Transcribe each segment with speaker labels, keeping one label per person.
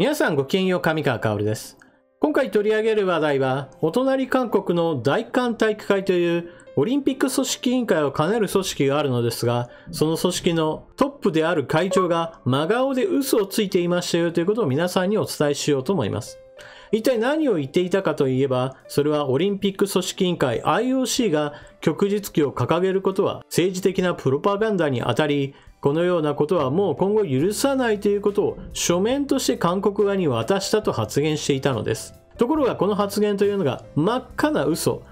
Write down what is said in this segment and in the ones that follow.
Speaker 1: 皆さんごきげんよう、上川薫です。今回取り上げる話題は、お隣韓国の大韓体育会というオリンピック組織委員会を兼ねる組織があるのですが、その組織のトップである会長が真顔で嘘をついていましたよということを皆さんにお伝えしようと思います。一体何を言っていたかといえば、それはオリンピック組織委員会 IOC が旭日旗を掲げることは政治的なプロパガンダにあたり、このようなことはもう今後許さないということを書面として韓国側に渡したと発言していたのです。ところがこの発言というのが真っ赤な嘘。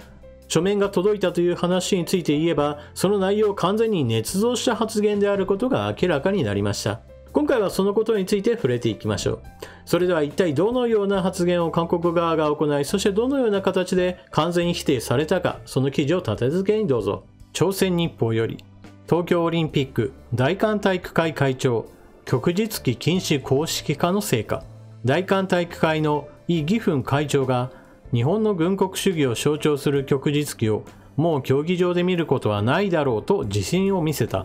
Speaker 1: 書面が届いたという話について言えば、その内容を完全に捏造した発言であることが明らかになりました。今回はそのことについて触れていきましょう。それでは一体どのような発言を韓国側が行い、そしてどのような形で完全に否定されたか、その記事を立て付けにどうぞ。朝鮮日報より、東京オリンピック大韓体育会会長、旭日旗禁止公式化の成果。大韓体育会のイ・ギフン会長が、日本の軍国主義を象徴する旭日旗をもう競技場で見ることはないだろうと自信を見せた。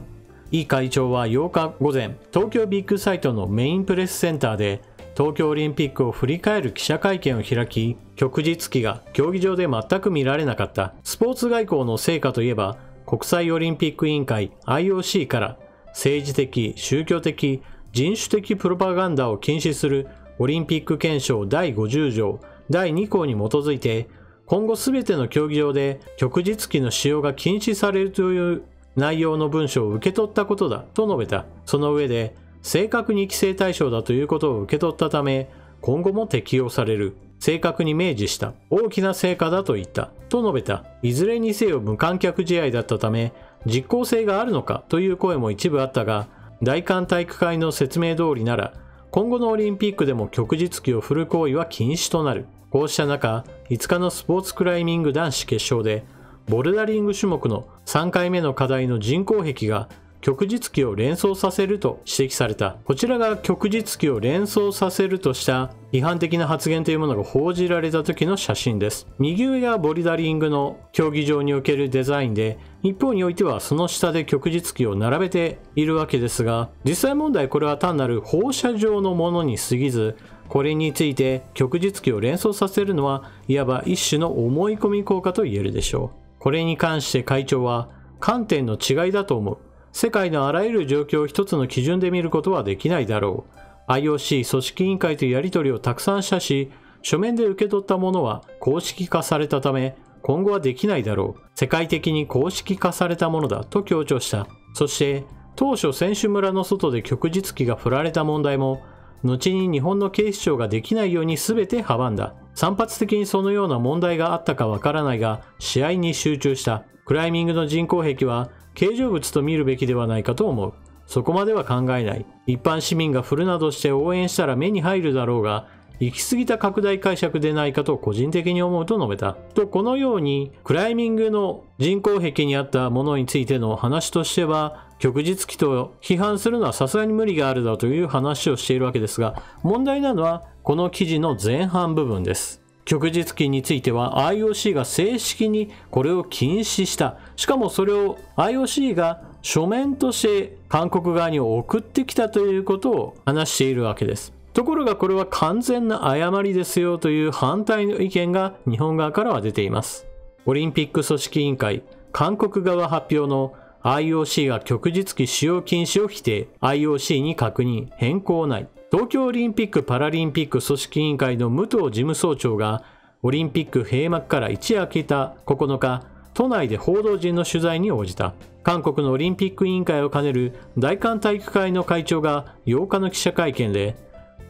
Speaker 1: イ会長は8日午前、東京ビッグサイトのメインプレスセンターで、東京オリンピックを振り返る記者会見を開き、旭日旗が競技場で全く見られなかった。スポーツ外交の成果といえば、国際オリンピック委員会 IOC から政治的、宗教的、人種的プロパガンダを禁止するオリンピック憲章第50条第2項に基づいて、今後すべての競技場で旭日旗の使用が禁止されるという内容の文書を受け取ったことだと述べた。その上で、正確に規制対象だということを受け取ったため、今後も適用される。正確に明示した。大きな成果だと言った。と述べた。いずれにせよ無観客試合だったため、実効性があるのかという声も一部あったが、大韓体育会の説明通りなら、今後のオリンピックでも旭日旗を振る行為は禁止となる。こうした中、5日のスポーツクライミング男子決勝で、ボルダリング種目の3回目の課題の人工壁が旭日旗を連想させると指摘された。こちらが旭日旗を連想させるとした違反的な発言というものが報じられた時の写真です。右上がボルダリングの競技場におけるデザインで、一方においてはその下で旭日旗を並べているわけですが、実際問題これは単なる放射状のものに過ぎず、これについて旭日旗を連想させるのはいわば一種の思い込み効果と言えるでしょう。これに関して会長は、観点の違いだと思う。世界のあらゆる状況を一つの基準で見ることはできないだろう。IOC 組織委員会というやり取りをたくさんしたし、書面で受け取ったものは公式化されたため、今後はできないだろう。世界的に公式化されたものだと強調した。そして、当初選手村の外で旭日旗が振られた問題も、後に日本の警視庁ができないように全て阻んだ。散発的にそのような問題があったかわからないが、試合に集中した。クライミングの人工壁は、形状物と見るべきではないかと思う。そこまでは考えない。一般市民が振るなどして応援したら目に入るだろうが、行き過ぎた拡大解釈でないかと個人的に思うと述べた。と、このように、クライミングの人工壁にあったものについての話としては、旭日旗と批判するのはさすがに無理があるだという話をしているわけですが、問題なのはこの記事の前半部分です。旭日旗については IOC が正式にこれを禁止した。しかもそれを IOC が書面として韓国側に送ってきたということを話しているわけです。ところがこれは完全な誤りですよという反対の意見が日本側からは出ています。オリンピック組織委員会、韓国側発表の IOC が旭日旗使用禁止を否定。IOC に確認、変更ない。東京オリンピック・パラリンピック組織委員会の武藤事務総長が、オリンピック閉幕から一夜明けた9日、都内で報道陣の取材に応じた。韓国のオリンピック委員会を兼ねる大韓体育会の会長が8日の記者会見で、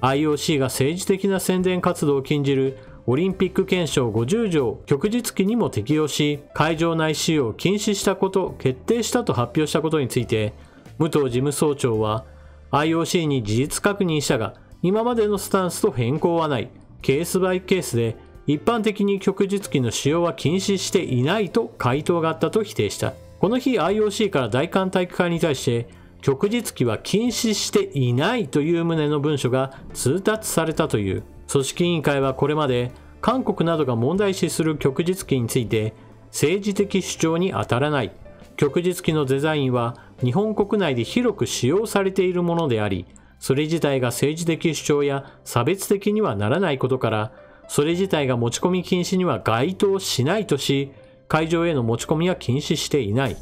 Speaker 1: IOC が政治的な宣伝活動を禁じるオリンピック憲章50条旭日旗にも適用し、会場内使用を禁止したこと、決定したと発表したことについて、武藤事務総長は、IOC に事実確認したが、今までのスタンスと変更はない。ケースバイケースで、一般的に旭日旗の使用は禁止していないと回答があったと否定した。この日 IOC から大韓体育会に対して、旭日旗は禁止していないという旨の文書が通達されたという。組織委員会はこれまで、韓国などが問題視する旭日旗について、政治的主張に当たらない。旭日旗のデザインは日本国内で広く使用されているものであり、それ自体が政治的主張や差別的にはならないことから、それ自体が持ち込み禁止には該当しないとし、会場への持ち込みは禁止していない。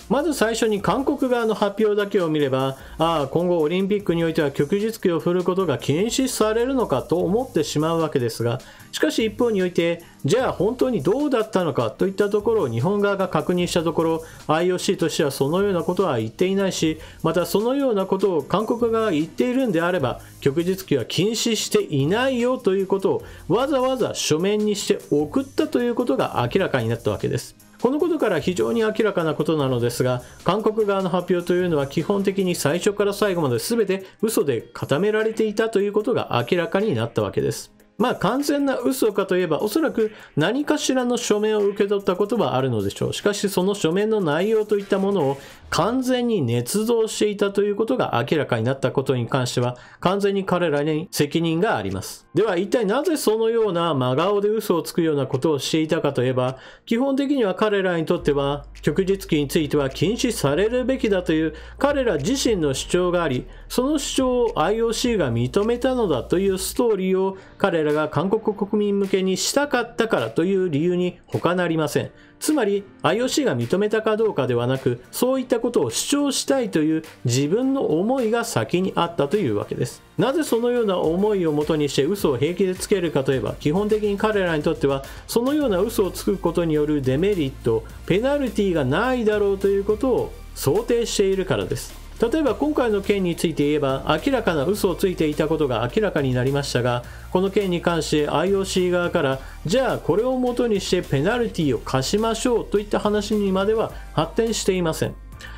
Speaker 1: まず最初に韓国側の発表だけを見れば、今後オリンピックにおいては旭日旗を振ることが禁止されるのかと思ってしまうわけですが、しかし一方において、じゃあ本当にどうだったのかといったところを日本側が確認したところ、IOC としてはそのようなことは言っていないし、またそのようなことを韓国側が言っているんであれば、旭日旗は禁止していないよということをわざわざ書面にして送ったということが明らかになったわけです。このことから非常に明らかなことなのですが、韓国側の発表というのは基本的に最初から最後まで全て嘘で固められていたということが明らかになったわけです。完全な嘘かといえば、おそらく何かしらの書面を受け取ったことはあるのでしょう。しかしその書面の内容といったものを完全に捏造していたということが明らかになったことに関しては、完全に彼らに責任があります。では一体なぜそのような真顔で嘘をつくようなことをしていたかといえば、基本的には彼らにとっては旭日旗については禁止されるべきだという彼ら自身の主張があり、その主張を IOC が認めたのだというストーリーを彼らが韓国国民向けにしたかったからという理由に他なりません。つまり IOC が認めたかどうかではなく、そういったことを主張したいという自分の思いが先にあったというわけです。なぜそのような思いをもとにして嘘を平気でつけるかといえば、基本的に彼らにとってはそのような嘘をつくことによるデメリット、ペナルティがないだろうということを想定しているからです。例えば今回の件について言えば、明らかな嘘をついていたことが明らかになりましたが、この件に関して IOC 側から、じゃあこれをもとにしてペナルティを課しましょうといった話にまでは発展していません。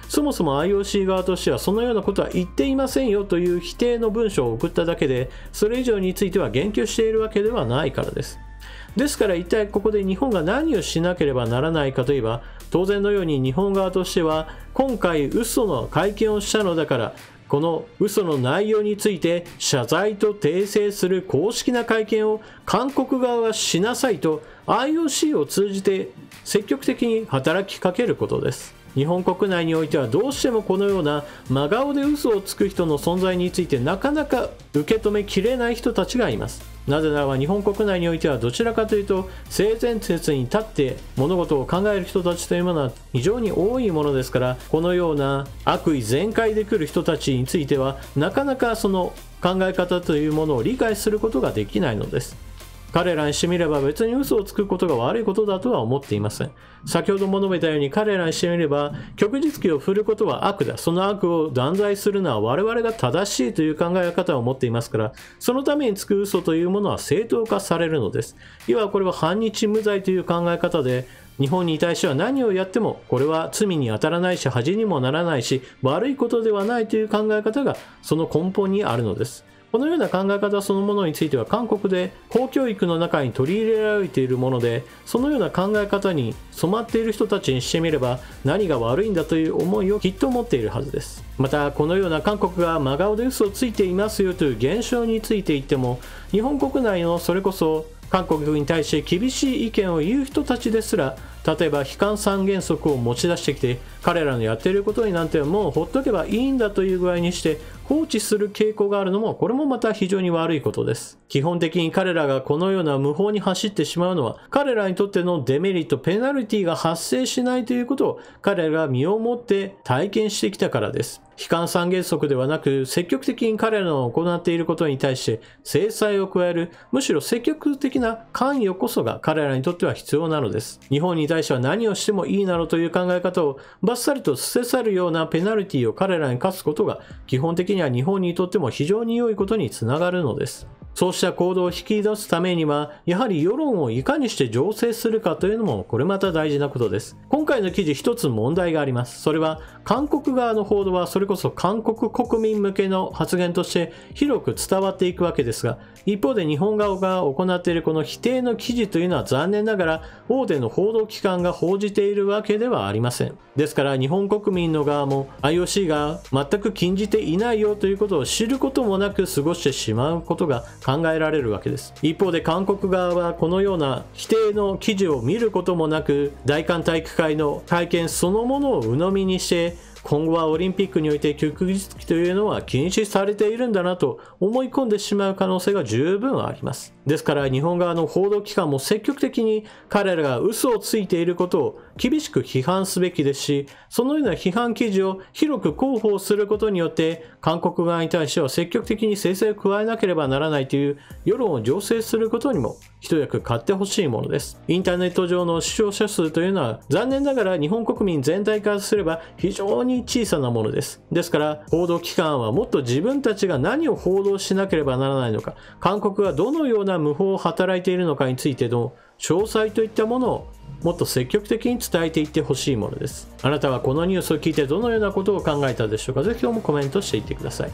Speaker 1: そもそも IOC 側としてはそのようなことは言っていませんよという否定の文書を送っただけで、それ以上については言及しているわけではないからです。ですから一体ここで日本が何をしなければならないかといえば、当然のように日本側としては今回嘘の会見をしたのだから、この嘘の内容について謝罪と訂正する公式な会見を韓国側はしなさいと IOC を通じて積極的に働きかけることです。日本国内においてはどうしてもこのような真顔で嘘をつく人の存在についてなかなか受け止めきれない人たちがいます。なぜならば日本国内においてはどちらかというと性善説に立って物事を考える人たちというものは非常に多いものですから、このような悪意全開で来る人たちについてはなかなかその考え方というものを理解することができないのです。彼らにしてみれば別に嘘をつくことが悪いことだとは思っていません。先ほども述べたように彼らにしてみれば旭日旗を振ることは悪だ。その悪を断罪するのは我々が正しいという考え方を持っていますから、そのためにつく嘘というものは正当化されるのです。いわばこれは反日無罪という考え方で、日本に対しては何をやってもこれは罪に当たらないし恥にもならないし悪いことではないという考え方がその根本にあるのです。このような考え方そのものについては韓国で公教育の中に取り入れられているもので、そのような考え方に染まっている人たちにしてみれば何が悪いんだという思いをきっと持っているはずです。またこのような韓国が真顔で嘘をついていますよという現象について言っても、日本国内のそれこそ韓国に対して厳しい意見を言う人たちですら、例えば非換三原則を持ち出してきて彼らのやっていることになんてもうほっとけばいいんだという具合にして放置する傾向があるのも、これもまた非常に悪いことです。基本的に彼らがこのような無法に走ってしまうのは、彼らにとってのデメリット、ペナルティが発生しないということを彼らが身をもって体験してきたからです。非換三原則ではなく、積極的に彼らの行っていることに対して制裁を加える、むしろ積極的な関与こそが彼らにとっては必要なのです。日本に対しては何をしてもいいなどという考え方をバッサリと捨て去るようなペナルティを彼らに課すことが、基本的には日本にとっても非常に良いことにつながるのです。そうした行動を引き出すためには、やはり世論をいかにして醸成するかというのもこれまた大事なことです。今回の記事一つ問題があります。それは韓国側の報道はそれこそ韓国国民向けの発言として広く伝わっていくわけですが、一方で日本側が行っているこの否定の記事というのは残念ながら大手の報道機関が報じているわけではありません。ですから日本国民の側も IOC が全く禁じていないよということを知ることもなく過ごしてしまうことが考えられるわけです。一方で韓国側はこのような否定の記事を見ることもなく、大韓体育会の会見そのものを鵜呑みにして今後はオリンピックにおいて旭日旗というのは禁止されているんだなと思い込んでしまう可能性が十分あります。ですから日本側の報道機関も積極的に彼らが嘘をついていることを厳しく批判すべきですし、そのような批判記事を広く広報することによって韓国側に対しては積極的に制裁を加えなければならないという世論を醸成することにも一役買ってほしいものです。インターネット上の視聴者数というのは残念ながら日本国民全体からすれば非常に小さなものです。ですから報道機関はもっと自分たちが何を報道しなければならないのか、韓国がどのような無法を働いているのかについての詳細といったものをもっと積極的に伝えていってほしいものです。あなたはこのニュースを聞いてどのようなことを考えたでしょうか。ぜひともコメントしていってください。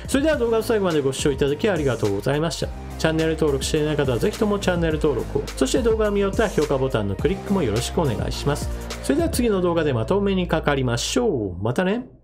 Speaker 1: それでは動画を最後までご視聴いただきありがとうございました。チャンネル登録していない方はぜひともチャンネル登録を、そして動画を見終わったら評価ボタンのクリックもよろしくお願いします。それでは次の動画でまたお目にかかりましょう。またね。